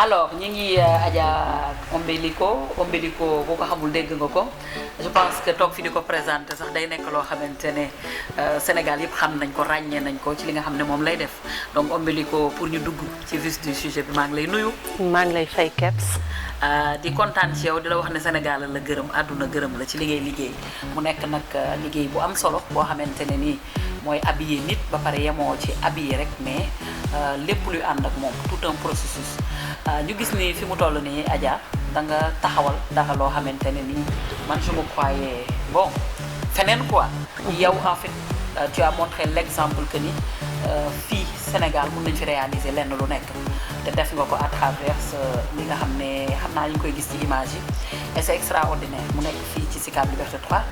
alors ñu ngi Adja Ombilico boo ko xamul dégg nga ko je pense que toog fi di ko présenté sax day nekk loo xamante ne Sénégal yëpp xam nañ ko ràññee nañ ko ci li nga xam ne moom lay def donc Ombilico pour ñu dugg ci vif du sujet bi maa ngi lay nuyu. maa ngi lay fay Kebs. di kontaan ci yow di la wax ne Sénégal la gërëm àdduna gërëm la ci li ngay liggéey mu nekk nag liggéey bu am solo boo xamante ne nii mooy habiller nit ba pare yemoo ci habiller rek mais lépp luy ànd ak moom tout un processus ñu gis ni fi mu toll nii Adja da nga taxawal dara loo xamante ne nii man je me croyais bon feneen quoi. yow en fait tu as montré l'exemple que ni fii Sénégal mën nañ fi réaliser lenn lu nekk te def nga ko à travers li nga xam ne xam naa ñu ngi koy gis ci image yi et c'est extraordinaire mu nekk fii ci Sicap Liberté 3.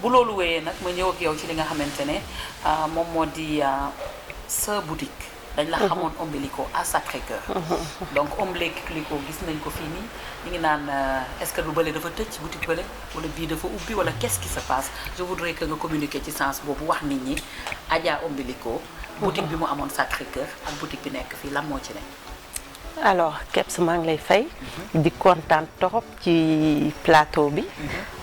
bu loolu wéyee nag ma ñëw ak yow ci li nga xamante ne moom moo di sa boutique dañ la xamoon Ombilico à Sacré-Cœur donc Ombilico gis nañ ko fii nii ñu ngi naan est-ce que lu bële dafa tëj boutique bële wala bii dafa ubbi wala qu'est-ce qui se passe je voudrais que nga communiquer ci sens boobu wax nit ñi Adja Ombilico boutique bi mu amoon Sacré-Cœur ak boutique bi nekk fii lan moo ci ne. alors Kebs maa ngi lay fay. di kontaan trop ci plateau bi.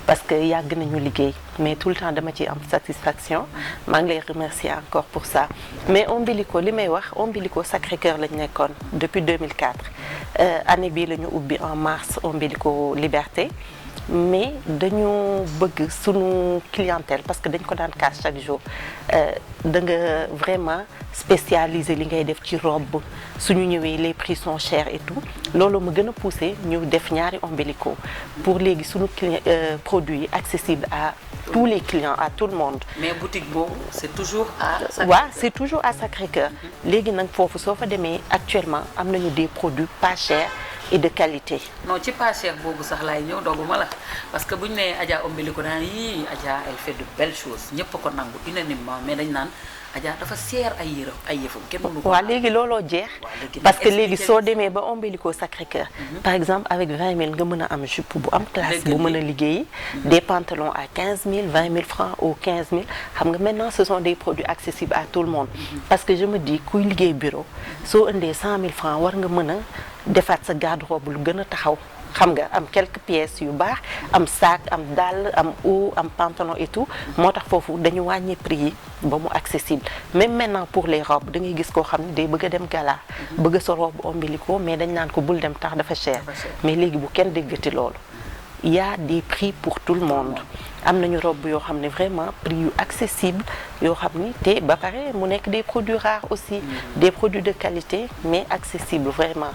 parce que yàgg nañu liggéey mais tout le temps dama ci am satisfaction. maa ngi lay remercier encore pour ça. mais Ombilico li may wax Ombilico Sacré-Cœur lañ nekkoon depuis 2004 année bii la ñu ubbi en mars Ombilico Liberté mais dañu bëgg sunu clientèle parce que dañ ko daan casse chaque jour da nga vraiment spécialisé li ngay def ci robe suñu ñëwee les prix sont chers et tout loolu ma gën a poussé ñu def ñaari ombilico pour léegi sunu produit accessible à tous les clients, à tout le monde. Mais boutique boobu c'est toujours à Sacré-Cœur. Ouais, c'est toujours à Sacré-Cœur. léegi nag foofu soo fa demee actuellement am nañu des produits pas chers et de qualité. non ci pas cher boobu sax laay ñëw dogguma la parce que bu ñu nee Adja ombilico daan yii Adja elle fait de belles choses ñëpp ko nangu unanimement mais dañ naan Adja dafa seer ay yëram ay yëfam kenn mënu ko. waaw léegi looloo jeex. parce que léegi soo demee ba ombilico Sacré-Cœur. par exemple avec 20 000 nga mën a am jupe bu am classe bu mën a liggéeyi. des pantalons à 15 000 20 000 francs ou 15 000 xam nga maintenant ce sont des produits accessibles à tout le monde. parce que je me dis kuy liggéey bureau soo indee 100 000 francs war nga mën a defaat sa garde-robe lu gën a taxaw. xam nga am quelques pièces yu baax am sac am dàll am haut am pantalon et tout moo tax foofu dañu wàññi prix yi ba mu accessible même maintenant pour les robes da ngay gis koo xam ne day bëgg a dem gala bëgg a sa robe ombilico mais dañ naan ko bul dem tax dafa cher mais léegi bu kenn déggati loolu il y a des prix pour tout le monde am nañu robe yoo xam ne vraiment prix yu accessible yoo xam ni te ba pare mu nekk des produits rares aussi des produits de qualité mais accessible vraiment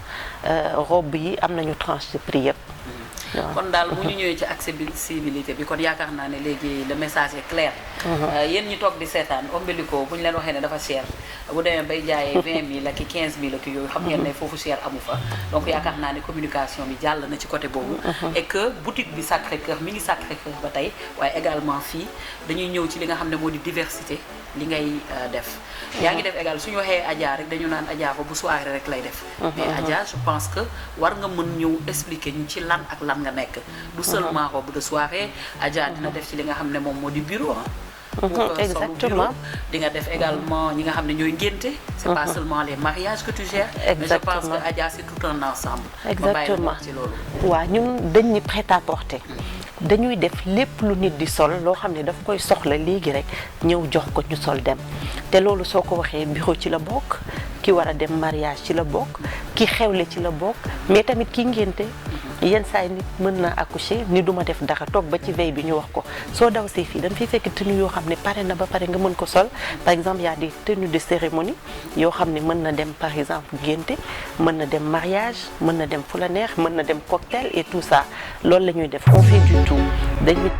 robe yi am nañu tranche de prix yëpp kon daal bu ñu ñëwee ci accessibilité bi kon yaakaar naa ne léegi le message est clair yéen ñi toog di seetaan ombilico bu ñu leen waxee ne dafa cher bu demee bay jaayee 20 000 ak 15 000 ak yooyu xam ngeen ne foofu cher amu fa donc yaakaar naa ne communication bi jàll na ci côté boobu et que boutique bi Sacré-Cœur mi ngi Sacré-Cœur ba tey waaye également fii dañuy ñëw ci li nga xam ne moo di diversité li ngay def yaa ngi def égal suñu waxee Adja rek dañu naan Adja ko bu soirée rek lay def mais Adja je pense que war nga mën ñëw expliquer ñu ci lan ak lan nga nekk du seulement robe de soirée Adja dina def ci li nga xam ne moom moo di bureau exactement di nga def également ñi nga xam ne ñooy ngénte c'est pas seulement les mariages que tu gères mais je pense que Adja c'est tout un ensemble exactement ci loolu waaw ñun dañ ni prêt à porter dañuy def lépp lu nit di sol loo xam ne daf koy soxla léegi rek ñëw jox ko ñu sol dem te loolu soo ko waxee bureau ci la bokk ki war a dem mariage ci la bokk ki xewle ci la bokk mais tamit ki ngénte yenn saa yi nit mën na accoucher ni duma def dara toog ba ci veille bi ñu wax ko soo daw see fii dañ fiy fekk tenue yoo xam ne pare na ba pare nga mën ko sol par exemple y a des tenues de cérémonie yoo xam ne mën na dem par exemple ngénte mën na dem mariage mën na dem fu la neex mën na dem cocktail et tout ça loolu la ñuy def on fait du tout dañuy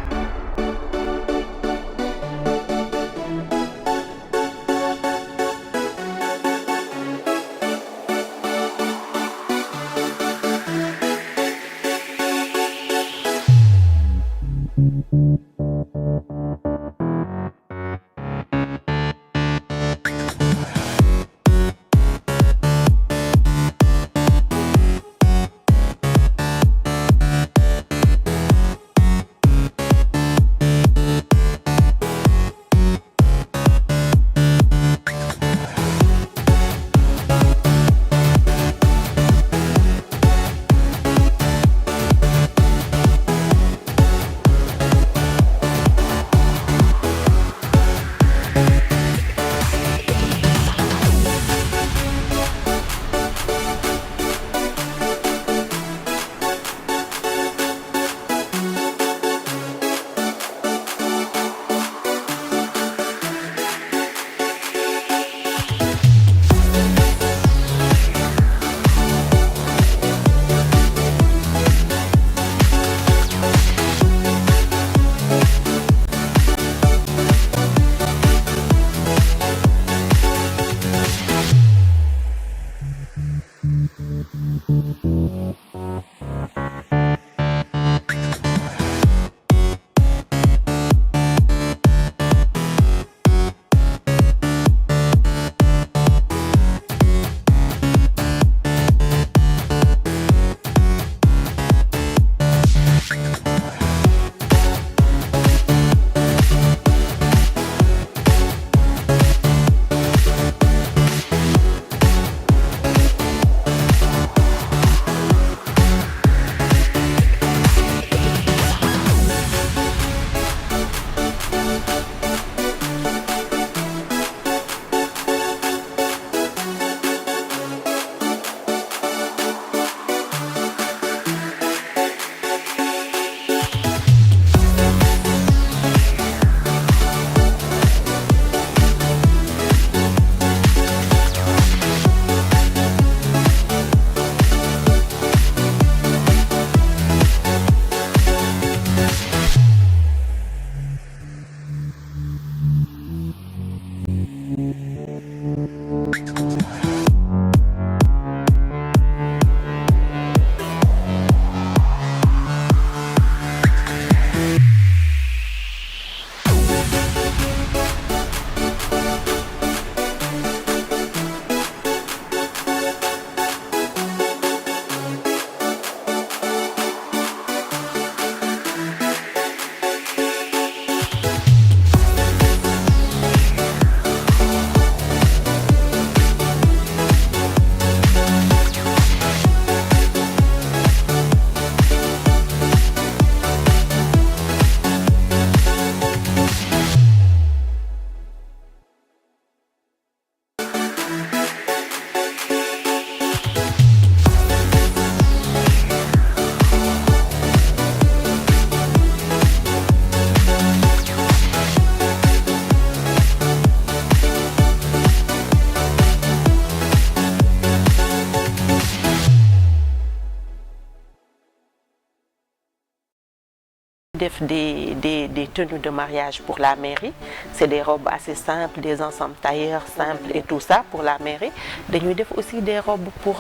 def des tenues de mariage pour la mairie c'est des robes assez simples des ensembles tailleurs simples et tout ça pour la mairie dañuy def aussi des robes pour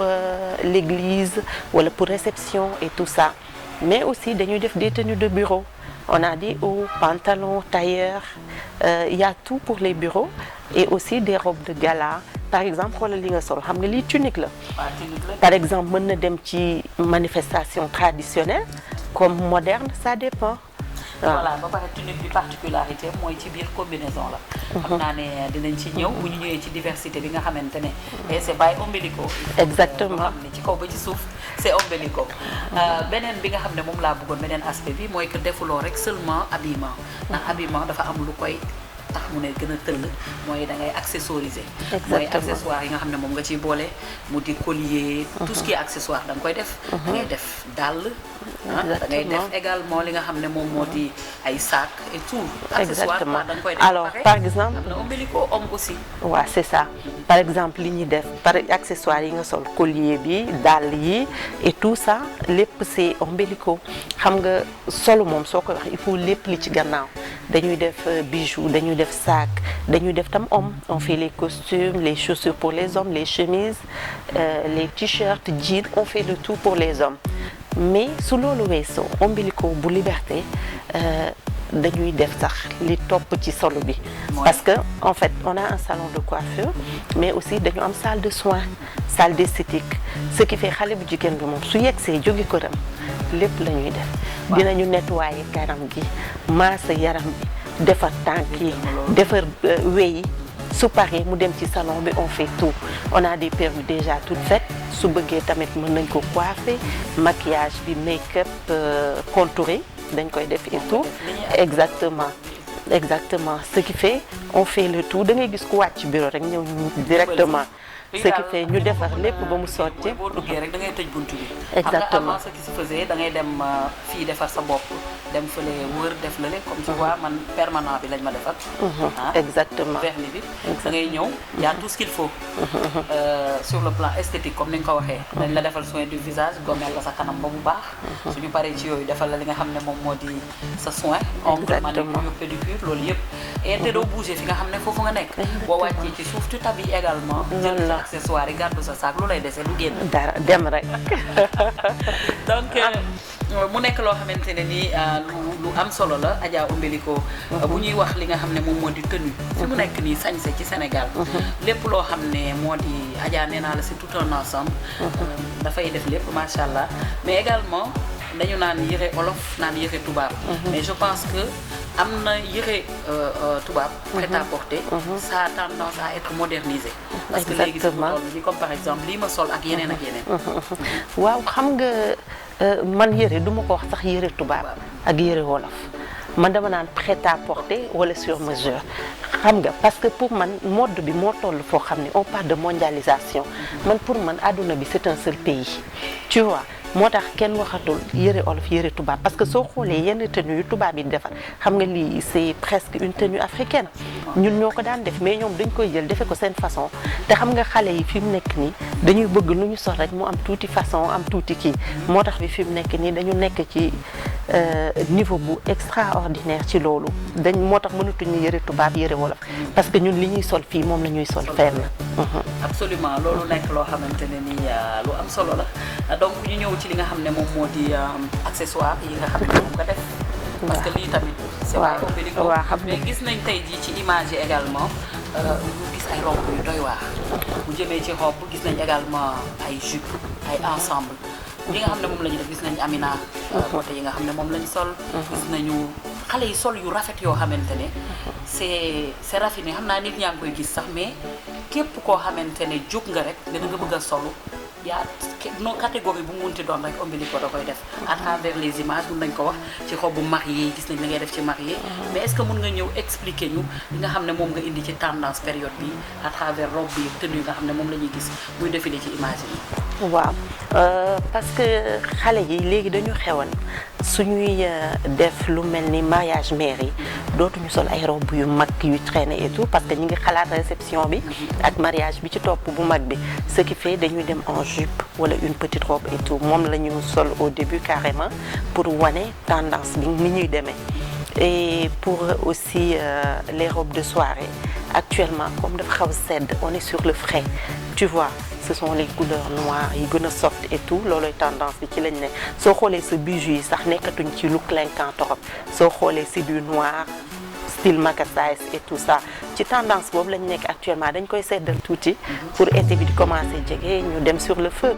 l'église wala pour réception et tout ça mais aussi dañuy def des tenues de bureau on a des hauts pantalons tailleurs il y a tout pour les bureaux et aussi des robes de gala par exemple xoolal li nga sol xam nga lii tunique la par exemple mën na dem ci manifestation traditionnelle comme moderne ça dépend voilà ba pare tunique bi particularité mooy ci biir combinaison la xam naa ne dinañ ci ñëw bu ñu ñëwee ci diversité bi nga xamante ne et c'est by ombilico exactement xam ne ci kaw ba ci suuf c'est ombilico beneen bi nga xam ne moom laa bëggoon beneen aspect bi mooy que defuloo rek seulement habillement ndax habillement dafa am lu koy tax mu ne gën a tëll mooy da ngay accessoriser mooy accessoire yi nga xam ne moom nga ciy boole mu di collier tout ce qui est accessoire da nga koy def da ngay def dàll da ngay def également li nga xam ne moom moo di ay sac et tout accessoire da nga koy def alors par exemple am na ombilico homme aussi waaw c'est ça par exemple li ñuy def par accessoire yi nga sol collier bi dàll yi et tout ça lépp c'est ombilico xam nga solo moom soo koy wax il faut lépp li ci gannaaw dañuy def bijoux dañuy def sac dañuy def tam homme on fait les costumes les chaussures pour les hommes les chemises les t-shirts jeans on fait le tout pour les hommes mais su loolu weesoo ombilico bu liberté dañuy def sax li topp ci solo bi parce que en fait on a un salon de coiffure mais aussi dañu am salle de soins salle d'esthétique ce qui fait xale bu jigéen bi moom su yegsee jóge këram lépp la ñuy def dinañu nettoyer kanam gi masse yaram bi defar tànk yi defar wey su paree mu dem ci salon bi on fait tout on a des perruques déjà toutes faites su bëggee tamit mën nañ ko coiffer maquillage bi make-up contouré dañ koy def et tout exactement ce qui fait on fait le tout da ngay gis ku wàcc bureau rek ñëw directement ce qui fait ñu defar lépp ba mu sotti boo duggee rek da ngay tëj buntu bi exactement avant ce qui se faisait da ngay dem fii defar sa bopp dem fële wër def lale comme tu vois man permanent bi lañ ma defar exactement vernis bi da ngay ñëw y a tout ce qu'il faut sur le plan esthétique comme ni nga ko waxee dañ la defal soin du visage gommel la sa kanam ba mu baax suñu paree ci yooyu defal la li nga xam ne moom moo di sa soin ongle manucure pédicure loolu yëpp et te doo bouger fi nga xam ne foofu nga nekk boo wàccee ci suuf tu t'habilles également accessoire yi gàddu sa sac lu lay dese lu génn dara dem rek donc mu nekk loo xamante ne nii lu am solo la Adja Ombilico bu ñuy wax li nga xam ne moom moo di tenue fi mu nekk nii sañse ci Sénégal lépp loo xam ne moo di Adja nee naa la c'est tout un ensemble dafay def lépp macha allah mais également dañu naan yëre olof naan yëre tubaab mais je pense que am na yëre tubaab prêt-à-porter ça a tendance à être modernisé parce que léegi si toll ni comme par exemple lii ma sol ak yeneen ak yeneen waaw xam nga man yëre du ma ko wax sax yëre tubaab ak yëre wolof man dama naan prêt-à-porter wala sur mesure xam nga parce que pour man mode bi moo toll foo xam ne on parle de mondialisation man pour man àdduna bi c'est un seul pays tu vois moo tax kenn waxatul yëre olof yëre tubaab parce que soo xoolee yenn tenue yu tubaab yi defar xam nga lii c'est presque une tenue africaine ñun ñoo ko daan def mais ñoom dañ koy jël defe ko seen façon te xam nga xale yi fi mu nekk nii dañuy bëgg lu ñu sol rek mu am tuuti façon am tuuti kii moo tax bi fi mu nekk nii dañu nekk ci niveau bu extraordinaire ci loolu moo tax mënatuñu yëre tubaab yëre wolof parce que ñun li ñuy sol fii moom la ñuy sol fenn absolument loolu nekk loo xamante ne ni lu am solo la donc ñu ñëw ci li nga xam ne moom moo di accessoire yi nga xam ne moom nga def parce que lii tamit c'est pas Ombilico mais gis nañ tey jii ci image yi également ñu gis ay robe yu doy waar bu jëmee ci robe gis nañ également ay jupe ay ensemble li nga xam ne moom la ñu def gis nañ Amina côté yi nga xam ne moom lañ sol gis nañu xale yi sol yu rafet yoo xamante ne c'est raffiné xam naa nit ñaa ngi koy gis sax mais képp koo xamante ne jóg nga rek nga bëgg a solu yaa non catégorie bu mu munti doon rek Ombilico da koy def à travers les images mun nañ ko wax ci robe marié yi gis nañ la ngay def ci marié mais est-ce que mun nga ñëw expliquer ñu li nga xam ne moom nga indi ci tendance période bi à travers robe bi tenue nga xam ne moom la ñuy gis muy défilé ci image yi waaw parce que xale yi léegi dañu xewal suñuy def lu mel ni mariage mairie yi dootuñu sol ay robe yu mag yu traîner et tout parce que ñi ngi xalaat réception bi ak mariage bi ci topp bu mag bi ce qui fait dañuy dem en jupe wala une petite robe et tout moom la ñu sol au début carrément pour wane tendance bi ni ñuy demee et pour aussi les robes de soirée actuellement comme dafa xaw sedd on est sur le frais tu vois ce sont les couleurs noires yi gën a soft et tout looloy tendance bi ci lañ ne soo xoolee sa bijou yi sax nekkatuñ ci lu clinquant torop soo xoolee c'est du noir style macassais et tout ça ci tendance boobu lañ nekk actuellement dañ koy seddal tuuti pour été bi di commencer jege ñu dem sur le feu.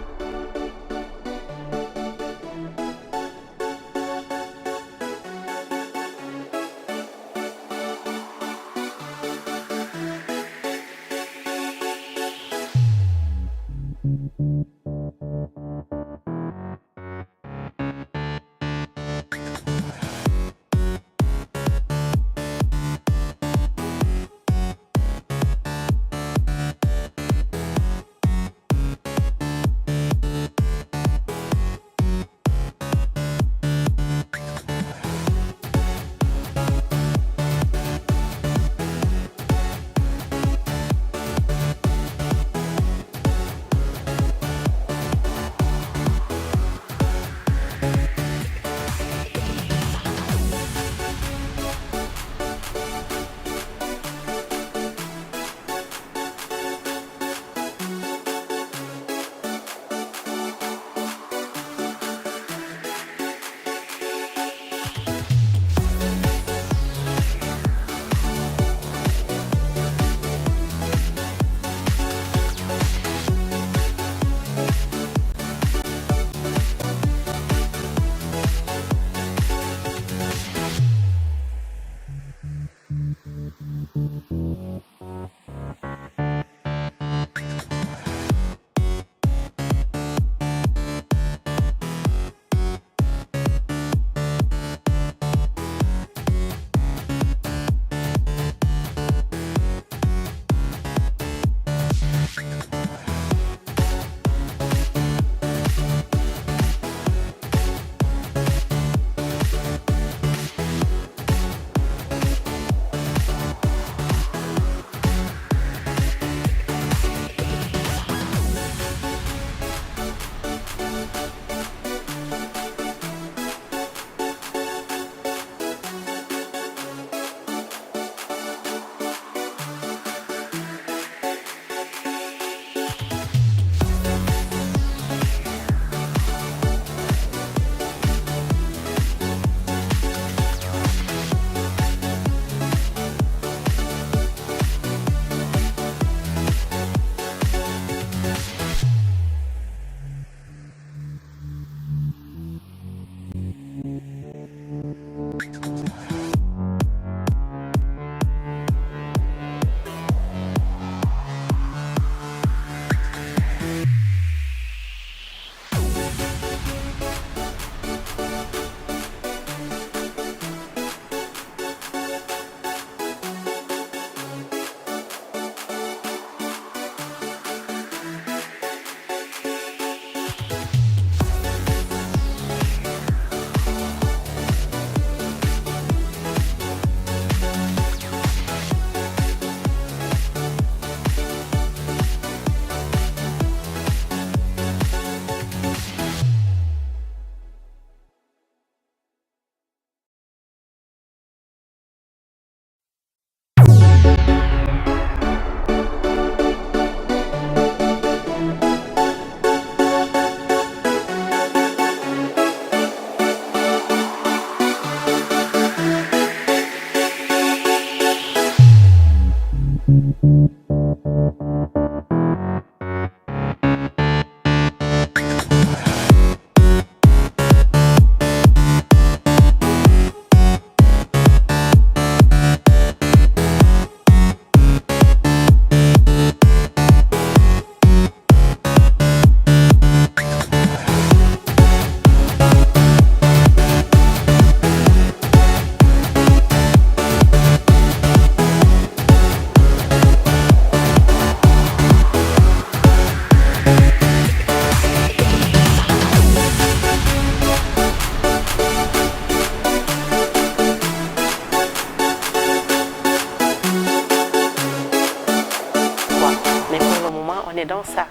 actuellement on est dans ça.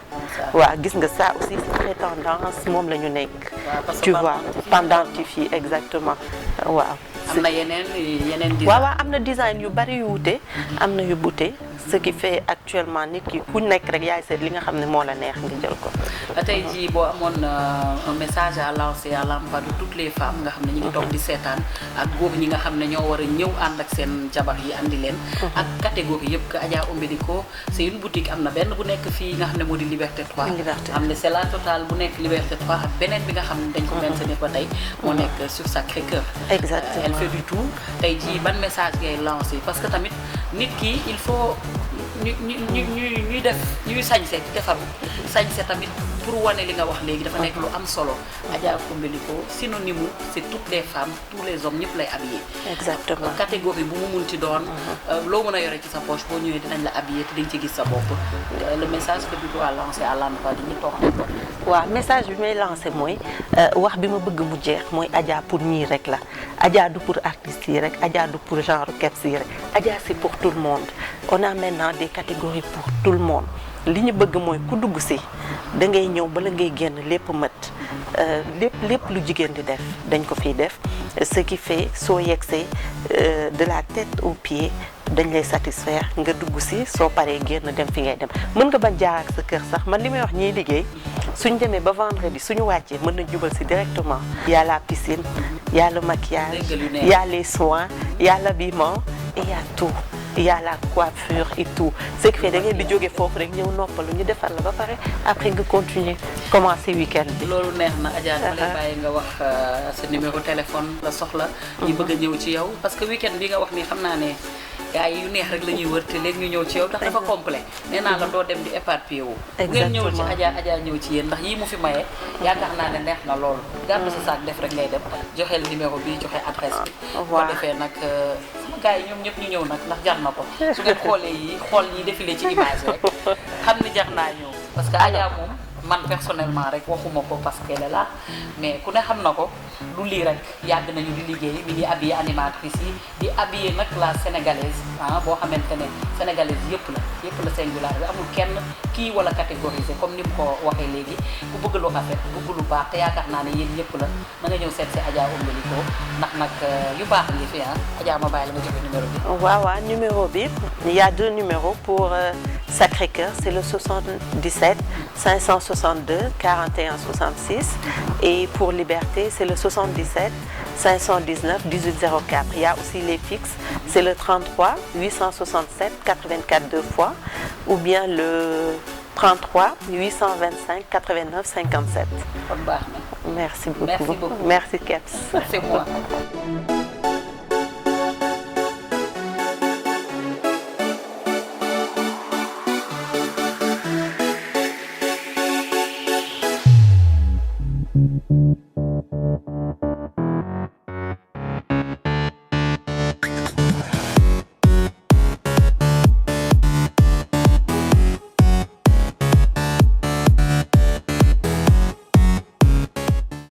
waaw gis nga ça aussi c'est très tendance moom la ñu nekk. tu vois pendentifie exactement waaw. am na yeneen design. waaw am na design yu bari yu wute. am na yu bute ce qui fait actuellement nit ki ku nekk rek yaay seet li nga xam ne moo la neex nga jël ko. tey jii boo amoon un message à lancer à l'endroit de toutes les femmes nga xam ne ñu ngi toog di seetaan ak góor ñi nga xam ne ñoo war a ñëw ànd ak seen jabar yi andi leen. ak catégorie yëpp que Adja Ombelico c'est une boutique am na benn bu nekk fii nga xam ne moo di Liberté 3. am na c'est la totale bu nekk Liberté 3 ak beneen bi nga xam ne dañ ko maintenir ba tey moo nekk sur Sacré-Cœur. exactement elle fait du tout tey jii ban message ngay lancer parce que tamit nit ki il faut ñuy def ñuy sañse di defaru sañse tamit pour wane li nga wax léegi dafa nekk lu am solo. Adja Ombelico synonyme c'est toutes les femmes tous les hommes ñëpp lay habillé. exactement catégorie bu mu munti doon. loo mën a yore ci sa poche boo ñëwee dinañ la habillé te dañ ci gis sa bopp. le message que tu dois lancer à l'endroit di ñu toog waaw message bi may lancer mooy wax bi ma bëgg mu jeex mooy Adja pour ñii rek la Adja du pour artistes yi rek Adja du pour genre keps yi rek Adja c'est pour tout le monde on a maintenant des catégories pour tout le monde li ñu bëgg mooy ku dugg si da ngay ñëw bala ngay génn lépp mët lépp lu jigéen di def dañ ko fiy def ce qui fait soo yegsee de la tête aux pieds dañ lay satisfaire nga dugg si soo paree génn dem fi ngay dem mën nga bañ jaar ak sa kër sax man li may wax ñiy liggéey suñ demee ba vendredi suñu wàccee mën na jubal si directement y a la piscine y a le maquillage y a les soins y a l'habillement et y a tout il y a la coiffure et tout ce qui fait da ngeen di jóge foofu rek ñëw noppalu ñu defar la ba pare après nga continuer commencer week-end bi. loolu neex na Adja dama lay bàyyi nga wax sa numéro téléphone la soxla. ñi bëgg a ñëw ci yow parce que week-end bi nga wax ni xam naa ne gars yi yu neex rek la ñuy wër te léegi ñu ñëw ci yow ndax dafa complet nee naa la doo dem di éparpillé wu. ngeen ñëw ci Adja ñëw ci yéen ndax yii mu fi maye yaakaar naa ne neex na loolu. gàddu sa saak def rek ngay dem joxeel numéro bi joxe adresse bi. boo defee nag sama gars yi ñoom ñëpp ñu ñëw nag ndax jar na ko su ngeen xoolee yi xool ñi défilé ci image rek xam ni jar naa ñëw parce que Adja moom man personnellement rek waxuma ko parce qu'elle est là mais ku ne xam na ko du lii rek yàgg nañu di liggéey mi ngi habillé animatrice yi di habillé nag la sénégalaise boo xamante ne sénégalaise yëpp la singular bi amul kenn kii wala catégorisé comme ni mu ko waxee léegi ku bëgg lu rafet bëgg lu baax te yaakaar naa ne yéen ñëpp la na nga ñëw seet si Adja Ombelico ndax nag yu baax ngi fi Adja ma bàyyi la nga joxe numéro bi. waaw numéro bi il y a deux numéros pour Sacré-Cœur c'est le 77 562 41 66 et pour Liberté c'est le 77 519 18 04. Il y a aussi les fixes, c'est le 33 867 84 deux fois ou bien le 33 825 89 57. kon baax na. Merci beaucoup. Merci beaucoup. Merci Keps. C'est moi.